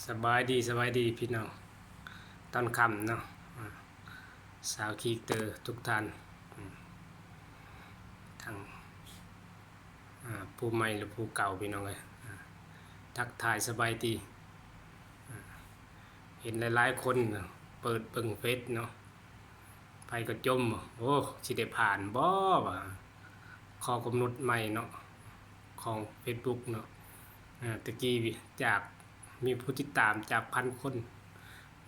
สบายดีพี่น้องตอนค่ำเนาะสาวคีเตอร์ทุกท่านทั้งผู้ใหม่หรือผู้เก่าพี่น้องเลยทักทายสบายดีเห็นหลายๆคนเปิดเบิ่งเฟซเนาะไปก็จมโอ้สิได้ผ่านบ่ว่าข้อกำหนดใหม่เนาะของ Facebook เนาะตะกี้จากมีผู้ติดตามจาก1,000 คน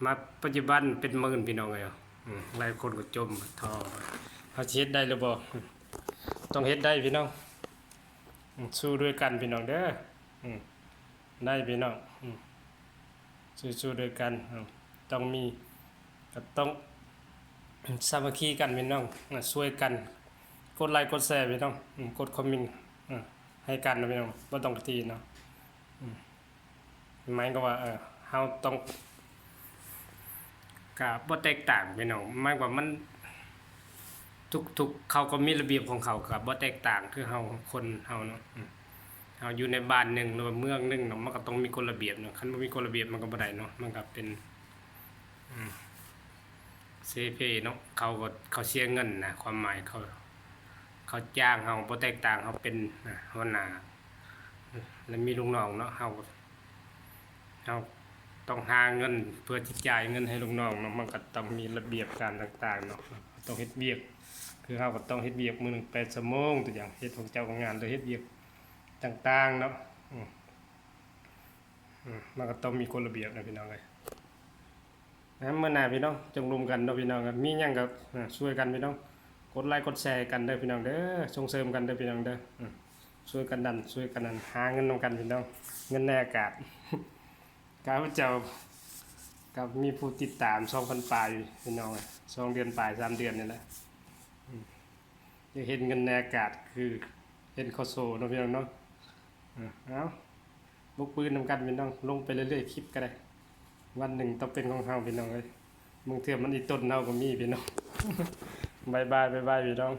มาปัจจุบันเป็นหมื่นพี่น้องเลยหลายคนก็จมท้อเขาเฮ็ดได้หรือบ่ต้องเฮ็ดได้พี่น้องสู้ด้วยกันพี่น้องเด้อได้พี่น้องสู้ด้วยกันต้องมีก็ต้องสามัคคีกันพี่น้องช่วยกันกดไลค์กดแชร์พี่น้องกดคอมเมนต์ให้กันนะพี่น้องบ่ต้องตีเนาะหมายก็ว่าเฮาต้องก็บ่แตกต่างพี่น้องหมายว่ามันทุกเขาก็มีระเบียบของเขาก็บ่แตกต่างคือเฮาคนเฮาเนาะเฮาอยู่ในบ้านหนึ่งหรือว่าเมืองหนึ่งเนาะมันก็ต้องมีกฎระเบียบเนาะคันบ่มีกฎระเบียบมันก็บ่ได้เนาะมันก็เป็นเซเพเนาะเขาเสียเงินนะความหมายเขาจ้างเฮาบ่แตกต่างเฮาเป็นหัวหน้าแล้วมีลูกน้องเนาะเฮาต้องหาเงินเพื่อที่จ่ายเงินให้ลูกน้องเนาะมันก็ต้องมีระเบียบการต่างๆเนาะต้องเฮ็ดเวียกคือเฮาก็ต้องเฮ็ดเวียกมื้อนึง8 ชั่วโมงตัวอย่างเฮ็ดของเจ้าของงานหรือเฮ็ดเวียกต่างๆเนาะมันก็ต้องมีกฎระเบียบนะพี่น้องเอ้ยมื้อหน้าพี่น้องจงร่วมกันเนาะพี่น้องครับมีหยังก็ช่วยกันพี่น้องกดไลค์กดแชร์กันเด้อพี่น้องเด้อส่งเสริมกันเด้อพี่น้องเด้อช่วยกันดันหาเงินนำกันพี่น้องเงินในอากาศข้าพเจ้ากับมีผู้ติดตาม 2,000 ปลายพี่น้อง2 เดือนปลาย3 เดือนนี่แหละจะเห็นเงินในอากาศคือเห็นโคโซเนาะพี่น้องเนาะเอาบุกปืนนำกันพี่น้องลงไปเรื่อยๆคลิปก็ได้วันหนึ่งต้องเป็นของเฮาพี่น้องเอ้ยมึงเถื่อมันอีต้นเฮาก็มีพี่น้องบ๊ายบายพี่น้อง